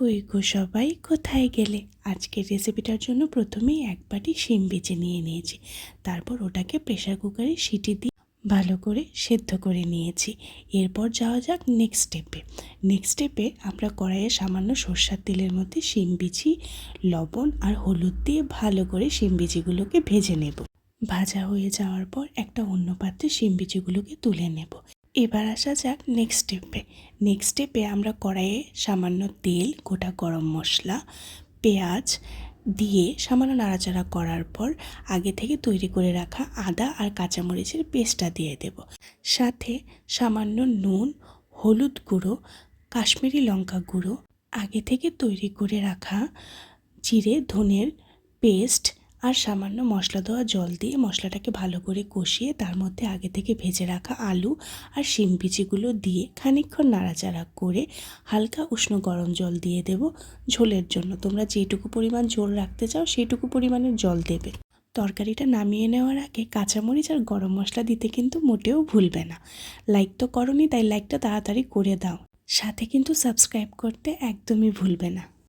কই গো সবাই কোথায় গেলে? আজকের রেসিপিটার জন্য প্রথমেই এক বাটি শিম বেছে নিয়ে নিয়েছি। তারপর ওটাকে প্রেসার কুকারে সিটি দিয়ে ভালো করে সেদ্ধ করে নিয়েছি। এরপর যাওয়া যাক নেক্সট স্টেপে আমরা কড়াইয়ে সামান্য সরষের তেলের মধ্যে শিম বিচি, লবণ আর হলুদ দিয়ে ভালো করে শিম বিচিগুলোকে ভেজে নেব। ভাজা হয়ে যাওয়ার পর একটা অন্য পাত্রে শিম বিচিগুলোকে তুলে নেব। এবার আসা যাক নেক্সট স্টেপে আমরা কড়াইয়ে সামান্য তেল, গোটা গরম মশলা, পেঁয়াজ দিয়ে সামান্য নাড়াচাড়া করার পর আগে থেকে তৈরি করে রাখা আদা আর কাঁচামরিচের পেস্টটা দিয়ে দেব। সাথে সামান্য নুন, হলুদ গুঁড়ো, কাশ্মীরি লঙ্কা গুঁড়ো, আগে থেকে তৈরি করে রাখা জিরে ধনের পেস্ট আর সামান্য মশলা দেওয়া জল দিয়ে মশলাটাকে ভালো করে কষিয়ে তার মধ্যে আগে থেকে ভেজে রাখা আলু আর শিম বিচিগুলো দিয়ে খানিকক্ষণ নাড়াচাড়া করে হালকা উষ্ণ গরম জল দিয়ে দেব ঝোলের জন্য। তোমরা যেটুকু পরিমাণ ঝোল রাখতে চাও সেইটুকু পরিমাণের জল দেবে। তরকারিটা নামিয়ে নেওয়ার আগে কাঁচামরিচ আর গরম মশলা দিতে কিন্তু মোটেও ভুলবে না। লাইক তো করোনি, তাই লাইকটা তাড়াতাড়ি করে দাও। সাথে কিন্তু সাবস্ক্রাইব করতে একদমই ভুলবে না।